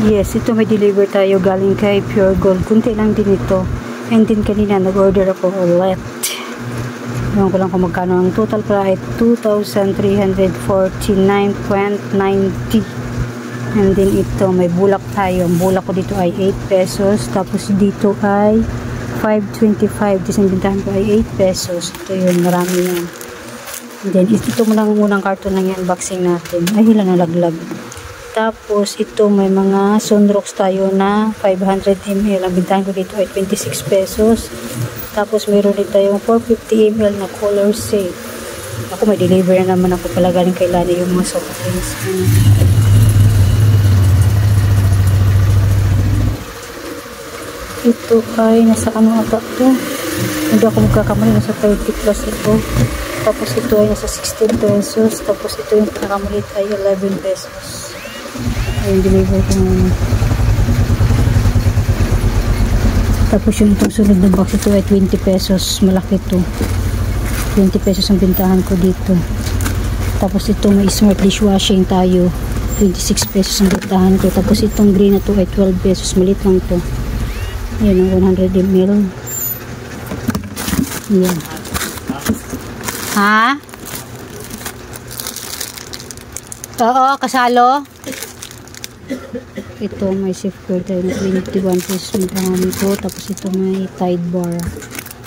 Yes, ito may deliver tayo galing kay Pure Gold. Kunti lang din ito. And then kanina nag-order ako ulit. Ewan ko lang kung magkano. Ang total pala ay 2,349.90. And then ito may bulak tayo. Ang bulak ko dito ay 8 pesos. Tapos dito ay 5.25. Tapos ang bintahan ko ay 8 pesos. Ito yun, marami yan. And then ito mo lang unang karton lang yan, boxing natin. Ay, hila nalaglag. Tapos ito may mga sunrocks tayo na 500 ml. Ang bintahan ko dito ay 26 pesos. Tapos meron din tayong 450 ml na color safe. Ako may deliver na naman ako pala galing kay Lani yung mga soft drinks. Ito ay nasa ano ata ito. Hindi ako magkakamali, nasa 30 plus ito. Tapos ito ay nasa 16 pesos. Tapos ito yung pinakamalit ay 11 pesos. Ayun, deliver ko ngayon. Tapos yung itong sunod na box, ito ay 20 pesos. Malaki ito. 20 pesos ang bintahan ko dito. Tapos ito may smart dishwashing tayo. 26 pesos ang bintahan ko. Tapos itong green na ito ay 12 pesos. Malit lang ito. Ayan, 100 ml. Ayan. Ha? Oo, kasalo. Ito may safeguard tayo na 21 pesos yung pangalan ko. Tapos ito may Tide Bar.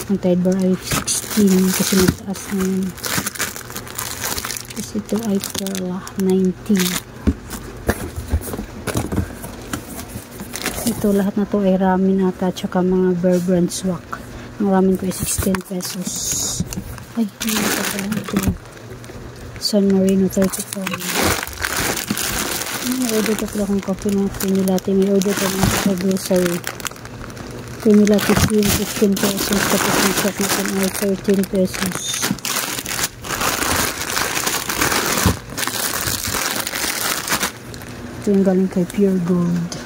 Ang Tide Bar ay 16 kasi magtaas na yun. Tapos ito ay Perla 19. Ito lahat na to ay ramen ata tsaka mga Bear Brand swak. Ang ramen ko ay 16 pesos. Ay, hindi pa pala ito. San Marino 34. May order ko pala kung coffee ng creamy latte. May order ko ng sa grocery. Creamy latte 15 pesos. Tapos yung shop natin ay 13 pesos. Ito yung galing kay Pure Gold.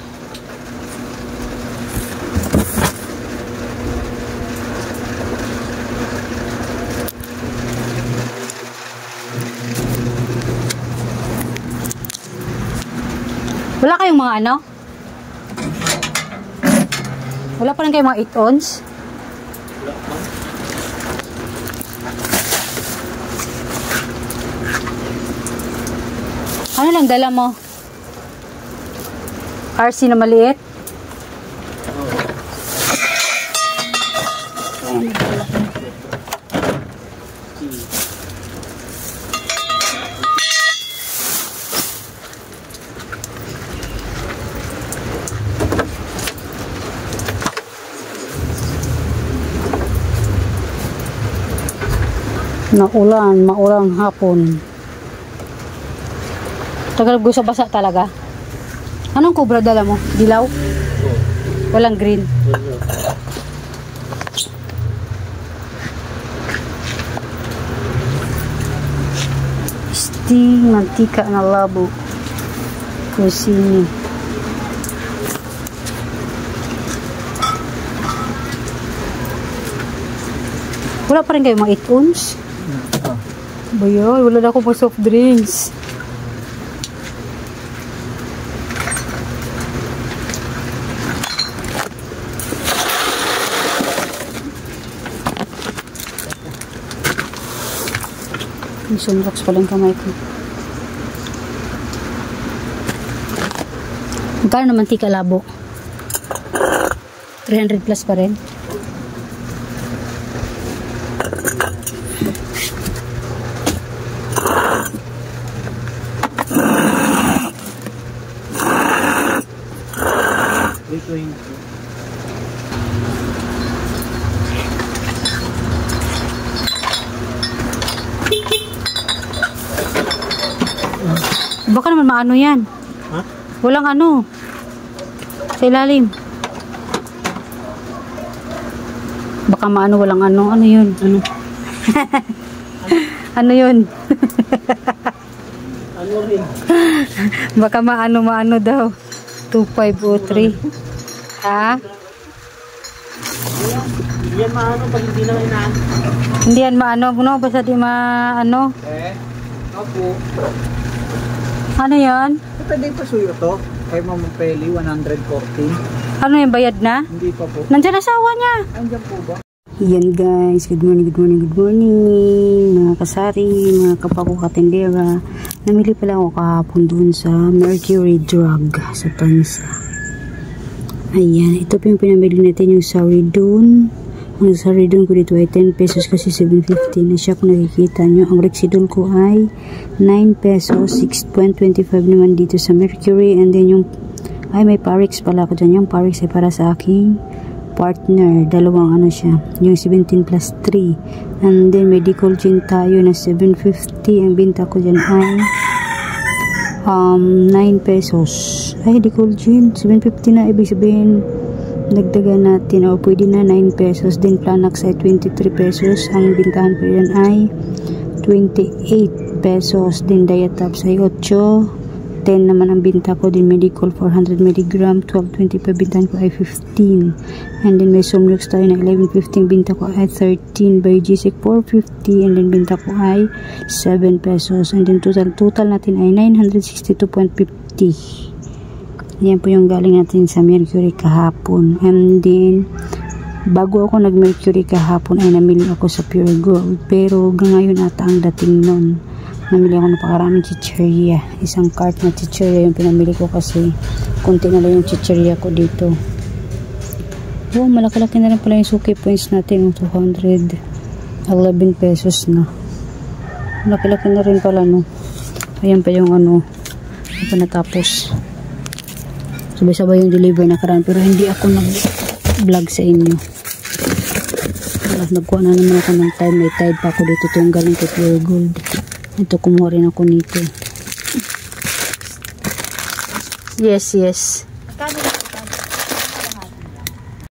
Wala kayong mga ano? Wala pa rin kayong mga 8 ons? Ano lang dala mo? RC na maliit? Naulan, maulang hapon. Tagalog gusto basa talaga. Anong kubra dala mo? Dilaw? Walang green. Sting mantika na labo. Kusini. Wala pa rin kayo mga 8 ons? Bayan, wala na akong mga soft drinks. May sunrocks pala yung kamay ko. Magkano naman tika labo? 300 plus pa rin. Baka naman maano yan. Ha? Walang ano. Sa ilalim. Baka maano, walang ano. Ano yun? Ano? Ano yun? Ano rin? Baka maano daw. 2503. Ha? Hindi yan maano pag hindi na inaan. Hindi yan maano. No? Basta di maano. Opo. Ano yan? Pwede pa suyo to? Kay Mama Peli, 114. Ano yung bayad na? Hindi pa po. Nandiyan asawa niya. Andiyan po ba? Yan guys, good morning, good morning, good morning mga kasari, mga kapako katindera. Namili pala ako kahapon dun sa Mercury Drug sa Tansa. Ayan, ito po yung pinamili natin, yung Saridon. Ang Saridon ko dito ay 10 pesos kasi 7.50 na siya kung nakikita nyo. Ang Rexidol ko ay 9 pesos, 6.25 naman dito sa Mercury. And then yung, ay may Parix pala ako dyan. Yung Parix ay para sa aking partner, dalawang ano siya, yung 17 plus 3. And then may Decolgin tayo na 7.50. Ang binta ko dyan ay 9 pesos. Ay, Decolgin 7.50 na, ibig sabihin nagdagan natin, o pwede na 9 pesos. Then Planax ay 23 pesos. Ang bintahan ko dyan ay 28 pesos. Then Diatabs ay 8. 10 naman ang binta ko. Din Medicol 400 mg 12.25, bintahan ko ay 15. And then may Somlux tayo na 11.50, binta ko ay 13. By GSEC 4.50, and then binta ko ay 7 pesos. And then total natin ay 962.50. Yan po yung galing natin sa Mercury kahapon. And then bago ako nag-Mercury kahapon ay namili ako sa Pure Gold, pero ngayon ata ang dating nun. Namili ako napakaraming chicheria. Isang cart na chicheria yung pinamili ko kasi konti na lang yung chicheria ko dito. Oh, malaki-laki na rin pala yung suki points natin. 211 pesos na. Malaki-laki na rin pala, no. Ayan pa yung ano. Hindi pa natapos. Sabay-sabay yung deliver na karaan. Pero hindi ako nag-vlog sa inyo. Nagkuha na naman ako ng time. May tide pa ako dito. Ito yung galing kay Pure Gold. Ito, kumuha rin ako nito. Yes.